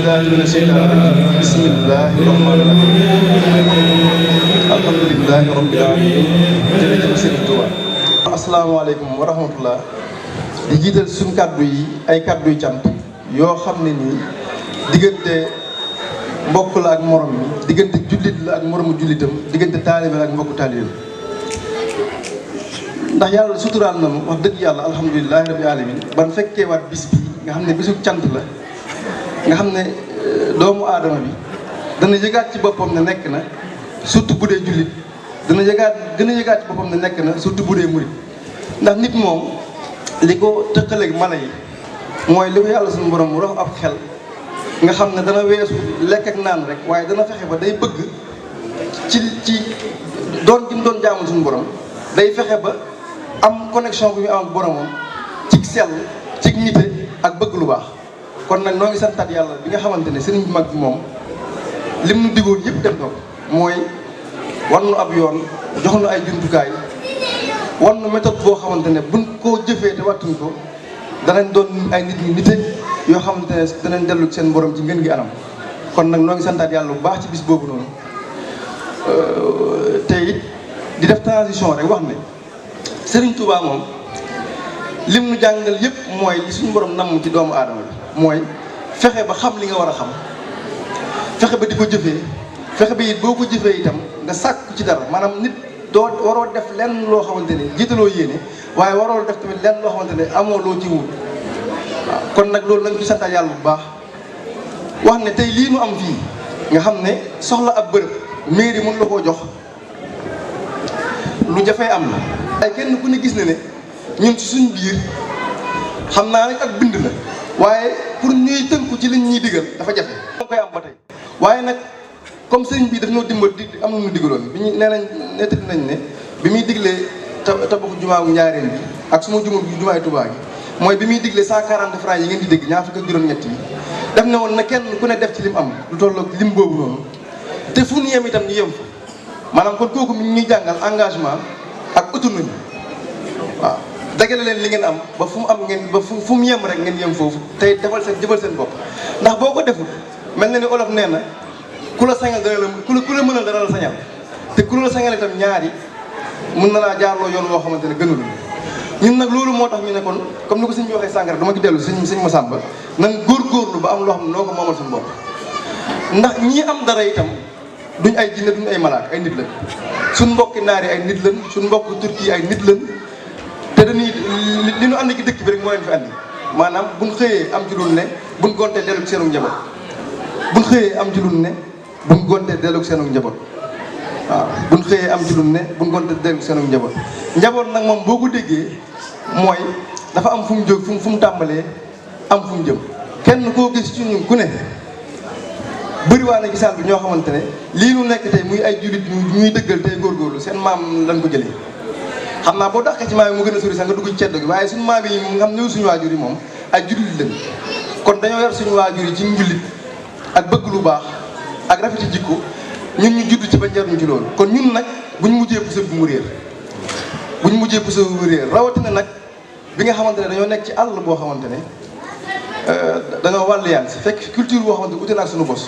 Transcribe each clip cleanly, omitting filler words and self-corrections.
بالله من الشيطان الرجيم بسم الله الرحمن الرحيم الحمد لله رب العالمين jërëjëf Serigne Touba. asalaamaaleykum wa rahmatullah di jiital suñu kàddu yi ay kàddu yu cant yoo xam ne nii diggante mbokk la ak morom mi diggante jullit la ak moromu jullitam diggante taalibe la ak mbokku taalibeem ndax yàlla suturaal na mu wax dëgg yàlla alhamdulilahi rabbil alamin ban fekkee waat bis bi nga xam ne bisu cant la nga xam ne doomu aadama bi dana yëgaat ci boppam ne nekk na surtout bu dee jullit dana gën a yëgaat ci boppam ne nekk na surtout bu dee murit ndax nit moom li ko tëqaleeg mala yi mooy li ko yàlla suñu borom mu rox ab xel nga xam ne dana weesu lekk ak naan rek waaye dana fexe ba day bëgg ci doon gi mu doon jaamul suñu borom day fexe ba am connexion bu ñu am ak boromam ci sell ci nite ak bëgg lu baax kon nag noo ngi santaat yàlla bi nga xamante ne sëriñ bi mag bi moom lim nu digoon yëpp def na ko mooy wan nu ab yoon jox nu ay jumtukaay wan nu méthode boo xamante ne buñ koo jëfee te wattuñ ko danañ doon ay nit ñi nite yoo xamante ne danañ dellu seen borom ci ngeen gi anam kon nag noo ngi santaat yàlla bu baax ci bis boobu noonu te it di def transition rek wax ne Serigne Touba moom lim nu jàngal yëpp mooy li suñu borom namm ci doomu aadama bi mooy fexe ba xam li nga war a xam fexe ba di ko jëfee fexe ba it boo ko jëfee itam nga sàkku ci dara maanaam nit doo waroo def lenn loo xamante ne jiitaloo yéene waaye waroo def tamit lenn loo xamante ne amoo loo ci wut waaw kon nag loolu lañ ci santal yàlla bu baax wax ne tey lii nu am fii nga xam ne soxla ab bërëb mairie mën la koo jox lu jafee am la waaye kenn ku ne gis na ne ñun ci suñ biir xam naa rek ak bind la waaye pour ñuy tënku ci liñ ñuy digal dafa jafe moo koy am ba tey waaye nag comme sëriñ bi daf noo dimbal di am na ñu digaloon bi ñu nee nañ nettali nañ ne bi muy diglee tabaxu jumaa gu Njaaréem bi ak suma jumul bi jumaay Tuubaa gi mooy bi muy diglee 140 francs yi ngeen di dégg ñaar fukk ak juróom-ñett yi def ne woon na kenn ku ne def ci lim am lu tolloog lim boobu noonu te fu ñu yem itam ñu yem fa maanaam kon kooku mi ñuy jàngal engagement ak autonomie waaw dagale leen li ngeen am ba fu mu am ngeen ba fu mu yem rek ngeen yem foofu tey defal seen jëfal seen bopp ndax boo ko deful mel na ni olof nee na ku la sañal dana la ku la mënal dana la sañal te ku la sañal itam ñaari mën na laa jaarloo yoon woo xamante ne gënul ñun nag loolu moo tax ñu ne kon comme ni ko sëñ bi waxee sànq rek dama ci dellu sëñ Massamba nan góorgóorlu ba am loo xam ne noo ko moomal suñu bopp ndax ñii am dara itam duñ ay jinne duñ ay malaaka ay nit lañ suñ mbokki naari ay nit lañ suñ mbokki turki ay nit lañ te dañuy li ñu ànd ki dëkk bi rek moo leen fi andi maanaam buñ xëyee am ci lu ne buñ gontee dellu ci seenu njaboot buñ xëyee am ci lu ne buñ gontee dellu ci seenu njaboot waaw buñ xëyee am ci lu ne buñ gontee dellu ci seenu njaboot njaboot nag moom boo ko déggee mooy dafa am fu mu jóg fu mu tàmbalee am fu mu jëm kenn koo gis ci ñun ku ne bëriwaa na gisaan bi ñoo xamante ne lii nu nekk tey muy ay jullit ñuy dëggal tey góorgóorlu seen maam lañ ko jëlee xam naa boo dàqee ci maam yi mu gën a sori sax nga dugg ci ceddo gi waaye suñu maam yi nga xam ñëw suñu waajur yi moom ay jullit lañ kon dañoo yor suñu waajur yi ci njullit ak bëgg lu baax ak rafeti jikko ñun ñu judd ci ba jaruñu ci loolu kon ñun nag buñ mujjee puso bu mu réer buñ mujjee puso bu mu réer rawatina nag bi nga xamante ne dañoo nekk ci àll boo xamante ne dañoo wàll yaan si fekk culture boo xamante ne ute naag suñu bos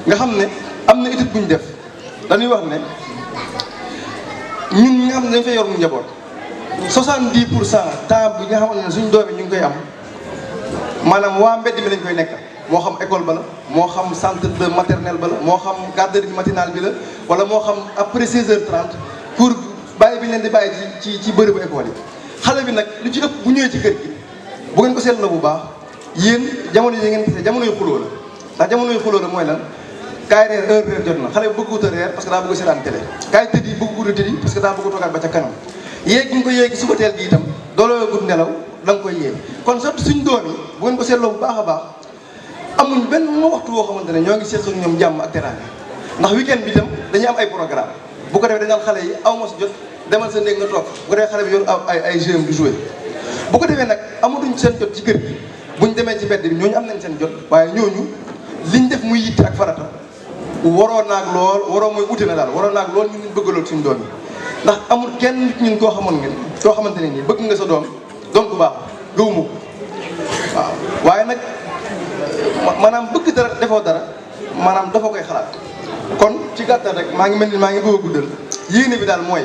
nga xam ne am na étude bu ñu def dañuy wax ne ñun ñi nga xam ne dañ fay yor mu njaboot 70% temps bi nga xamante ne suñ doom yi ñu ngi koy am maanaam waa mbedd mi lañ koy nekkal moo xam école ba la moo xam centre de maternelle ba la moo xam garderie matinale bi la wala moo xam après 16h30 pour bàyyi bi ñu leen di bàyyi ci bërëbu école yi xale bi nag lu ci ëpp bu ñëwee ci kër gi bu ngeen ko seetloo bu baax yéen jamono yi ngeen gisee jamono yu xuloo la ndax jamono yu xuloo la mooy lan kaay reer heure reer jot na xale bi bëggut a reer parce que daa bëgg a seetaan télé kaay tëddi bëggut a tëddi parce que daa bëgg a toogaat ba ca kanam yéeg ñu ko yéegi suba teel gi itam dooloo gudd nelaw da nga koy yéeg kon surtout suñ doom yi bu ngeen ko seetloo bu baax a baax amuñ benn waxtu woo xamante ne ñoo ngi seet ñoom jàmm ak teraanga ndax weekend bi itam dañuy am ay programme bu ko defee dañu naan xale yi aw ma si jot demal sa néeg nga toog bu ko defee xale bi yor ay jeux di jouer bu ko defee nag amatuñ seen jot ci kër gi buñ demee ci mbedd bi ñooñu am nañ seen jot waaye ñooñu liñ def muy yitte ak farata waroo naag lool waroo mooy uti na daal waroo naag lool ñun bëgg lool suñu doom yi ndax amul kenn nit ñun koo xamoon ngeen koo xamante ne nii bëgg nga sa doom ku baax gëwuma ko waaw waaye nag maanaam bëgg dara defoo dara maanaam dafa koy xalaat. kon ci gàttal rek maa ngi mel ni maa ngi bëgg a guddal yéene bi daal mooy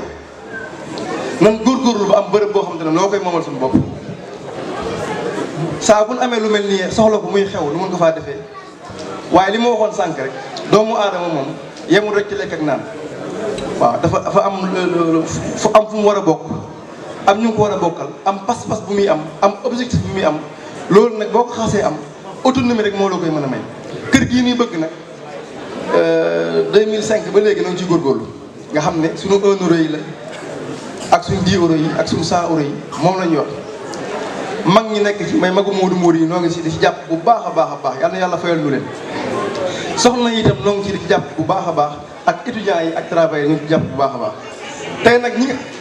nan góorgóorlu ba am bërëb boo xamante ne noo koy moomal suñu bopp saa bu nu amee lu mel nii soxla ko muy xew lu mun ko faa defee waaye li ma waxoon sànq rek doomu aadama moom yemul rek ci lekk ak naan waaw dafa am fu mu war a bokk am ñu ko war a bokkal am pas-pas bu muy am objectif bu muy am loolu nag boo ko xasee am autonomie rek moo la koy mën a may. kër gii nii bëgg nag 2005 ba léegi noo ngi ciy góorgóorlu nga xam ne suñu 1 euro yi la ak suñu 10 euros yi ak suñu 100 euros yi moom la ñu yor mag ñi nekk ci may magu Moodu Moodu yi noo ngi ci di ci jàpp bu baax a baax a baax yal na yàlla fayal ñu leen soxna yi itam noo ngi ci di ci jàpp bu baax a baax ak étudiants yi ak travailleurs ñu ngi ci jàpp bu baax a baax tey nag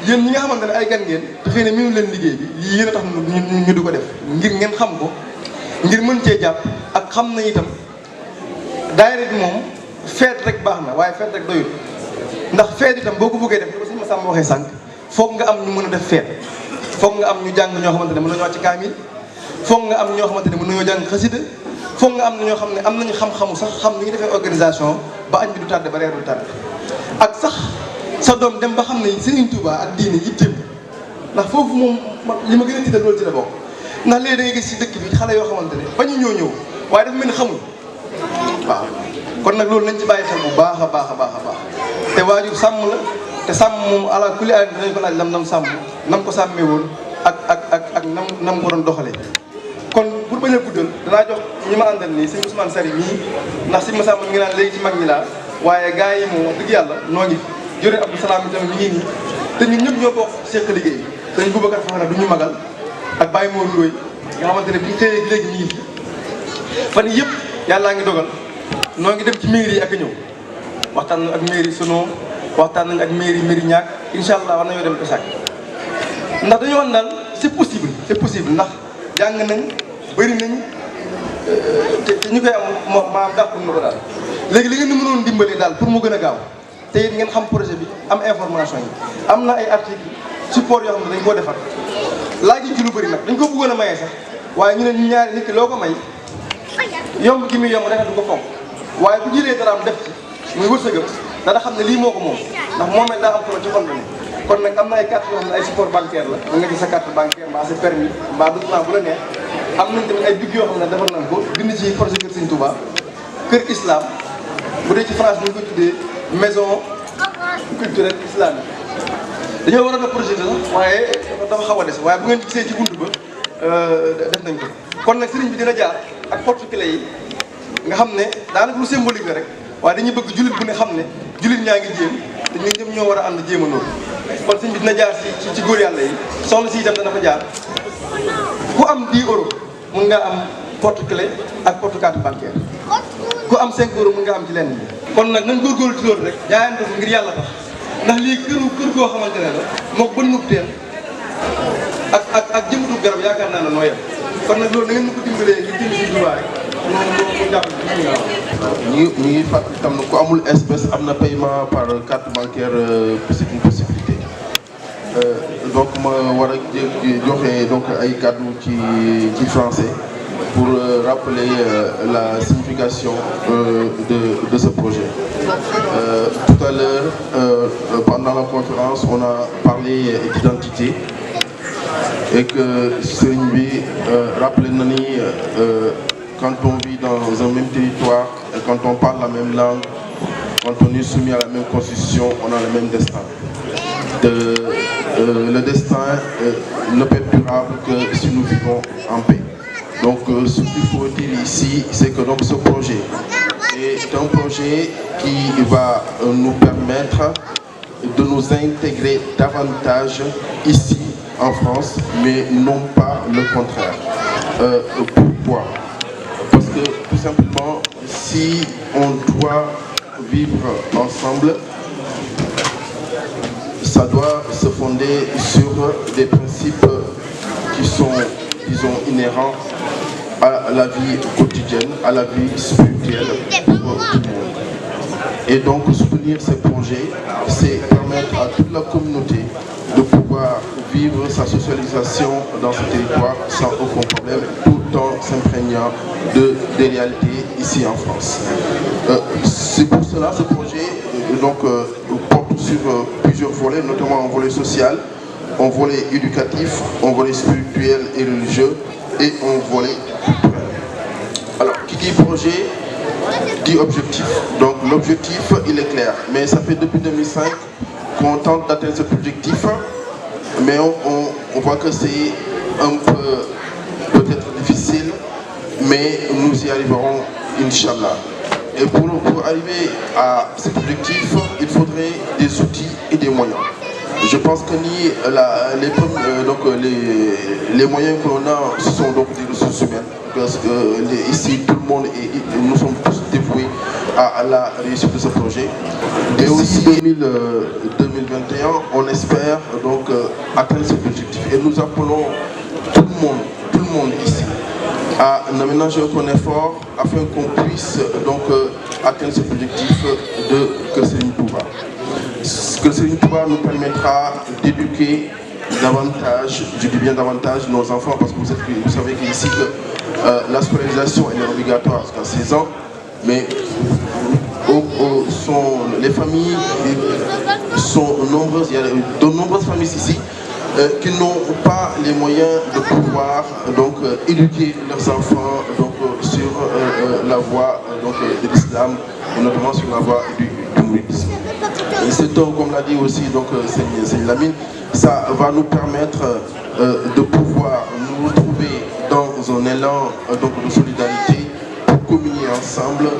yéen ñi nga xamante ne ay gan ngeen te xëy na miinu leen liggéey bi lii yéen a tax ñu di ko def ngir ngeen xam ko ngir mën cee jàpp ak xam na itam daayira bi moom feet rek baax na waaye feet rek doyul ndax feet itam boo ko bëggee def ko suñu Masamba waxee sànq foog nga am ñu mën a def feet foog nga am ñu jàng ñoo xamante ne mën nañoo wàcc kaamil foog nga am ñoo xamante ne mën nañoo jàng xasida foog nga am na ñoo xam ne am nañu xam-xamu sax xam ni ñu defee organisation ba añ bi du tardé ba reer du tardé ak sax sa doom dem ba xam ne Serigne Touba ak diine yitteem ndax foofu moom li ma gën a tiital loolu ci la bokk ndax léegi da ngay gis ci dëkk bi xale yoo xamante ne ba ñu ñëw waaye dafa mel ni xamul waaw kon nag loolu nañ ci bàyyi xel bu baax a baax a baax a baax te waajur sàmm la te sàmm moom ala kulli aal dinañ ko laaj nam sàmm nam ko sàmmee woon ak nam ko doon doxalee. kon pour bañ a guddal danaa jox ñi ma àndal nii sëñ Ousmane Sari mii ndax sëñ Masamba mi ngi naan léegi ci mag ñi laa waaye gars yi moom wax dëgg yàlla noo ngi jore Abdou Salaam itam mi ngi nii te ñun ñëpp ñoo bokk seq liggéey bi sëñ Boubacar Fofana du ñu magal ak Baye Mor Ndoye nga xamante ne bi ñu xëyee léegi mi ngi fi fan yëpp yàllaa ngi dogal noo ngi dem ci mairie yi ak ñëw waxtaan nañ ak mairie Sono waxtaan nañ ak mairie ñaak incha allah war nañoo dem Pessac ndax dañoo wax daal c'est possible ndax jàng nañ bëri nañ te ñu koy am maam dàqul na ko daal léegi li ngeen di mënoon dimbali daal pour mu gën a gaaw te it ngeen xam projet bi am information yi am na ay article support yoo xam ne dañ koo defar laaj ci lu bëri nag dañ ko bëggoon a maye sax waaye ñu ne ñu ñaari nit ki loo ko may yomb gi muy yomb dafa du ko fonk waaye bu jëlee dara am def ci muy wërsëgam dana xam ne lii moo ko moom ndax moomee daa am solo ci xol ne kon nag am na ay carte yoo xam ne ay support bancaire la mën nga ci sa carte bancaire mbaa sa permis mbaa document bu la neex am nañ tamit ay big yoo xam ne defar nañ ko bind ci projet Kër Sëñ Touba kër islam bu dee ci France ñu koy tuddee maison culturelle islamique dañoo war a def projet la sax waaye dafa xaw a des waaye bu ngeen gisee ci bunt ba def nañ ko kon nag sëriñ bi dina jaar ak porte clé yi nga xam ne daanaka lu symbolique la rek waaye dañuy bëgg jullit bu ne xam ne jullit ñaa ngi jéem te ñun ñëpp ñoo war a ànd jéem a noonu kon sëriñ bi dina jaar ci góor yàlla yi soxna si itam dana fa jaar ku am 10 euros mun nga am porte clé ak porte carte bancaire ku am 5 euros mun nga am ci lenn bi kon nag nañ góorgóorlu ci loolu rek jaayante ko ngir yàlla tax ndax lii kër goo xamante ne la moo bën nub teen ak jëmbatub garab yaakaar naa ne noo yem kon nag loolu da ngeen ma ko dimbalee ngir jëm si Touba rek moom jàpp ñu ngi fàttali tam ne ku amul espèce am na paiement par carte bancaire c'est une possibilité donc ma war a joxe donc ay kàddu ci français pour rappeler la signification de ce projet. Tout à l'heure, pendant la conférence, on a parlé d'identité et que Serigne bi rappelé na ni quand on vit dans un même territoire et quand on parle la même langue, quand on est soumis à la même constitution, on a le même destin. Le destin ne peut être durable que si nous vivons en paix. Donc ce qu'il faut dire ici, c'est que donc ce projet est un projet qui va nous permettre de nous intégrer davantage ici en France, mais non pas le contraire. Pourquoi? Parce que tout simplement, si on doit vivre ensemble, ça doit se fonder sur des principes qui sont, disons, inhérents à la vie quotidienne, à la vie spirituelle pour tout le monde. Et donc soutenir ces projets, c'est permettre à toute la communauté de pouvoir vivre sa socialisation dans ce territoire sans aucun problème, tout en s'imprégner inconvénients des réalités ici en France. C'est pour cela ce projet porte sur plusieurs volets, notamment un volet social, un volet éducatif, un volet spirituel et religieux et un volet culturel. Alors, qui dit projet dit objectif. Donc l'objectif, il est clair, mais ça fait depuis 2005 qu'on tente d'atteindre cet objectif, mais on voit que c'est un peu peut-être difficile, mais nous y arriverons, Inch'Allah. Et pour arriver à cet objectif, il faudrait des outils et des moyens. Je pense que les moyens que l'on a, ce sont donc des ressources humaines. Parce que ici, tout le monde, nous sommes tous dévoués à la réussite de ce projet. Et aussi 2021, on espère donc atteindre cet objectif. Et nous appelons tout le monde ici à ménager un effort afin qu'on puisse donc atteindre cet objectif de Kër Serigne Touba. Kër Serigne Touba nous permettra d'éduquer davantage, je dis bien davantage, nos enfants, parce que vous savez qu'ici la scolarisation elle est obligatoire jusqu'à 16 ans, mais les familles sont nombreuses, il y a de nombreuses familles ici qui n'ont pas les moyens de pouvoir donc éduquer leurs enfants donc sur la voie de l'islam, notamment sur la voie du mouridisme. Et c'est comme l'a dit aussi donc Seigneur Lamine, ça va nous permettre de pouvoir nous retrouver dans un élan donc de solidarité pour communier ensemble,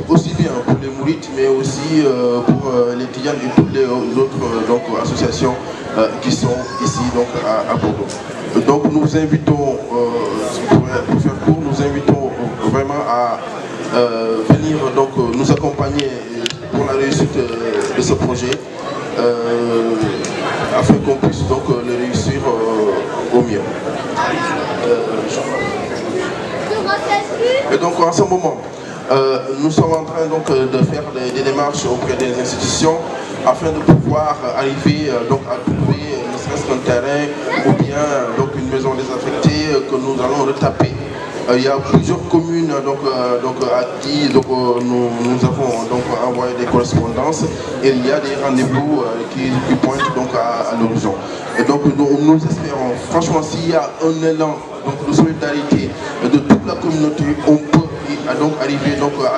aussi bien pour les mourides, mais aussi pour les Tidianes et toutes les autres associations qui sont ici donc à Bordeaux. Donc nous invitons, pour faire court, nous invitons vraiment à venir donc nous accompagner pour la réussite de ce projet, afin qu'on puisse donc le réussir au mieux. Et donc en ce moment, nous sommes en train donc de faire des démarches auprès des institutions afin de pouvoir arriver donc à trouver ne serait-ce qu'un terrain ou bien donc une maison désaffectée que nous allons retaper. Il y a plusieurs communes à qui nous avons donc envoyé des correspondances et il y a des rendez-vous qui pointent donc à l'horizon. Et donc nous espérons, franchement, s'il y a un élan donc, de solidarité de toute la communauté, on peut donc arriver donc à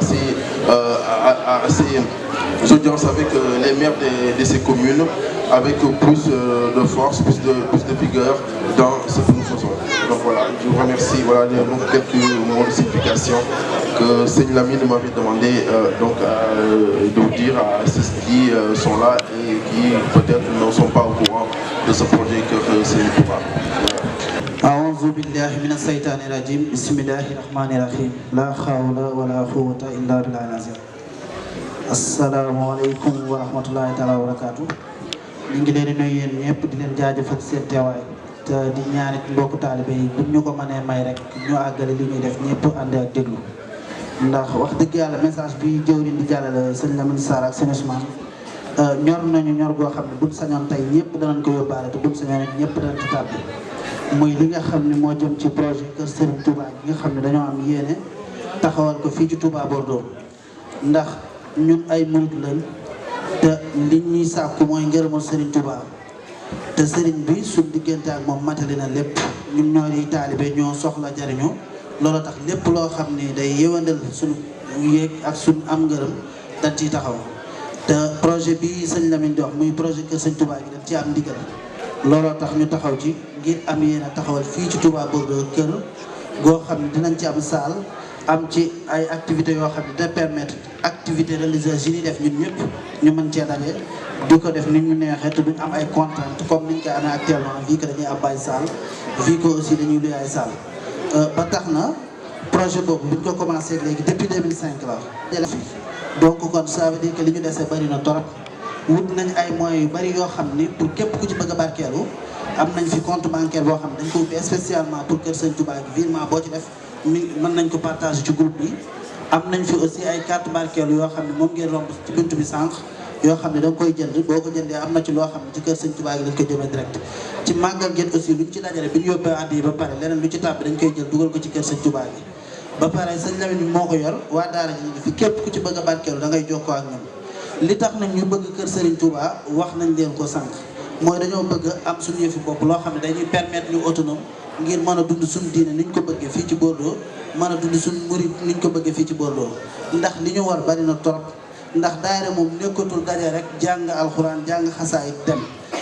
ces audiences avec les maires de ces communes, avec plus de force, plus de vigueur dans ce que nous faisons. Donc voilà, je vous remercie. Voilà donc quelques mots de signification que Seigneur Lamine m'avait demandé de dire à ceux qui sont là et qui peut-être ne sont pas au courant de ce projet que Serigne Touba. أعوذ بالله من الشيطان الرجيم بسم الله الرحمن الرحيم لا حول ولا قوة إلا بالله العظيم السلام عليكم ورحمة الله تعالى وبركاته. ñu ngi leen di nuyu yéen ñëpp di leen jaajëfal seen teewaay te di ñaanit mbokku taalibe yi buñ ñu ko mënee may rek ñu àggale li ñuy def ñëpp ànd ak déglu ndax wax dëgg yàlla message bi jëwriñ di jàllale sëñ Lamine Sarr ak sëñ Ousmane ñor nañu ñor goo xam ne buñ sañoon tey ñëpp danañ ko yóbbaale te buñ sañoon it ñëpp danañ ci tàbbi muy li nga xam ne moo jëm ci projet Kër Serigne Touba gi nga xam ne dañoo am yéene taxawal ko fii ci Touba Bordeaux ndax ñun ay murid lañ te li ñuy sàkku mooy ngërëmal Serigne Touba te Serigne bi suñ diggante ak moom matali na lépp ñun ñoo di taalibe ñoo soxla jariñu loolu tax lépp loo xam ni day yëwandal suñu yéeg ak suñ am ngërëm dañ ciy taxaw te projet bi sëñ Lamine di wax muy projet Kër Serigne Touba gi dañ ci am ndigal looloo tax ñu taxaw ci ngir am yéen a taxawal fii ci Touba Bordeaux kër goo xam ne dinañ ci am salle am ci ay activités yoo xam ne da permettre activités religieuses yi ñuy def ñun ñëpp ñu mën cee daje di ko def ni ñu neexee te duñ am ay contraintes comme niñ koy amee actuellement vu que dañuy am ay salle vu que aussi dañuy luy ay salle ba tax na projet boobu buñ ko commencé léegi depuis 2005 la donc kon ça veut dire que li ñu dese bari na torop wut nañ ay moyens yu bari yoo xam ni pour képp ku ci bëgg a barkeelu am nañ fi compte bancaire boo xam ne dañ ko ubbi spécialement pour Kër Serigne Touba gi virement boo ci def mën nañ ko partager ci groupe bi am nañ fi aussi ay carte barkeelu yoo xam ne moom ngeen romb ci buntu bi sànq yoo xam ne da nga koy jënd boo ko jëndee am na ci loo xam ne ci kër sëñ Touba gi dañ ko jëmee direct ci màggal gi aussi luñ ci dajale bi ñu yóbbee àddi yi ba pare leneen lu ci tàbbi dañ koy jël dugal ko ci kër sëñ Touba gi ba pare sëñ Lamine bi moo ko yor waa daara ji ñu fi képp ku ci bëgg a barkeelu da ngay jokkoo ak ñoom li tax nag ñu bëgg kër Serigne Touba wax nañ leen ko sànq mooy dañoo bëgg am suñu yëfi bopp loo xam ne dañuy permettre ñu autonome ngir mën a dund suñu diine niñ ko bëggee fii ci Bordeaux mën a dund suñu murid niñ ko bëggee fii ci Bordeaux ndax li ñu war bari na trop ndax daayira moom nekkatul daje rek jàng alxuraan jàng xasaay dem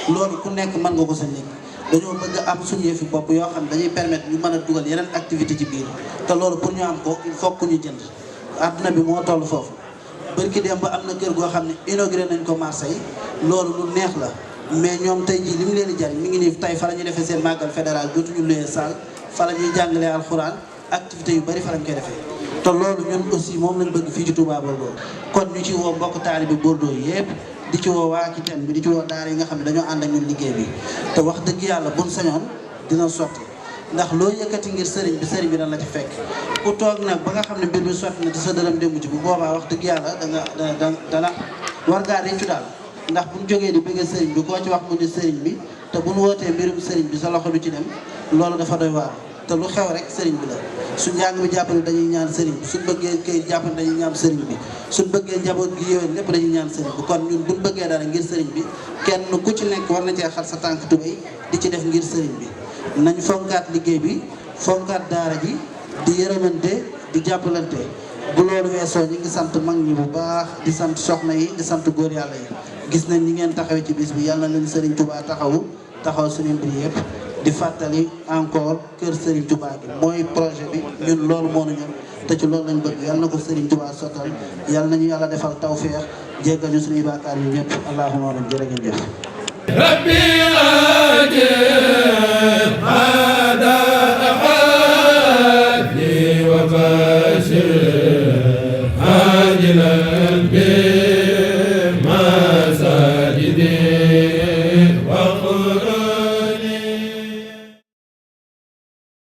loolu ku nekk mën nga ko sa nekk dañoo bëgg am suñu yëfi bopp yoo xam ne dañuy permettre ñu mën a dugal yeneen activité ci biir te loolu pour ñu am ko il faut que ñu jënd adduna bi moo toll foofu bërki dem ba am na kër goo xam ne inauguré nañ ko Marseille loolu lu neex la mais ñoom tey jii li mu leen di jariñ mi ngi nii tey fa la ñuy defee seen màggal fédéral dootuñu luyee salle fa la ñuy jàngalee alxuraan activité yu bari fa lañ koy defee te loolu ñun aussi moom lañ bëgg fii ci Touba Bordeaux kon ñu ci woo mbokk taalibe Bordeaux yépp di ci woo waa Kiten bi di ci woo daara yi nga xam ne dañoo ànd ak ñun liggéey bi te wax dëgg yàlla buñ sañoon dina sotti ndax loo yëkkati ngir sëriñ bi dana la ci fekk ku toog nag ba nga xam ne mbir mi sotti na te sa dërëm démb ci bu boobaa wax dëgg yàlla dana war ngaa réccu daal ndax buñ jógee di bëgg sëriñ bi koo ci wax mu ni sëriñ bi te buñ wootee mbirum sëriñ bi sa loxo du ci dem loolu dafa doy waar te lu xew rek sëriñ bi la suñ njàng bi jàppale dañuy ñaan sëriñ bi suñ bëggee kayit jàppale dañuy ñaan sëriñ bi suñ bëggee njaboot gi yéwén lépp dañuy ñaan sëriñ bi kon ñun buñ bëggee dara ngir sëriñ bi kenn ku ci nekk war na cee xar sa tànk tubéy di ci def ngir sëriñ bi nañ fonkaat liggéey bi fonkaat daara ji di yërëmante di jàppalante bu loolu weesoo ñi ngi sant mag ñi bu baax di sant soxna yi di sant góor yàlla yi gis nañ ñi ngeen taxawee ci bis bi yàlla na leen Serigne Touba taxaw suñu mbir yëpp di fàttali encore kër Serigne Touba gi mooy projet bi ñun loolu moo ñu ñor te ci loolu lañ bëgg yàlla na ko Serigne Touba sottal yàlla nañu yàlla defal tawfeex jéggal ñu suñuy baakaar yu ñëpp allahumma amin jërë ngeen jëf rabbi ajib hada ahadi wa bashir ajilan bi masajidi wa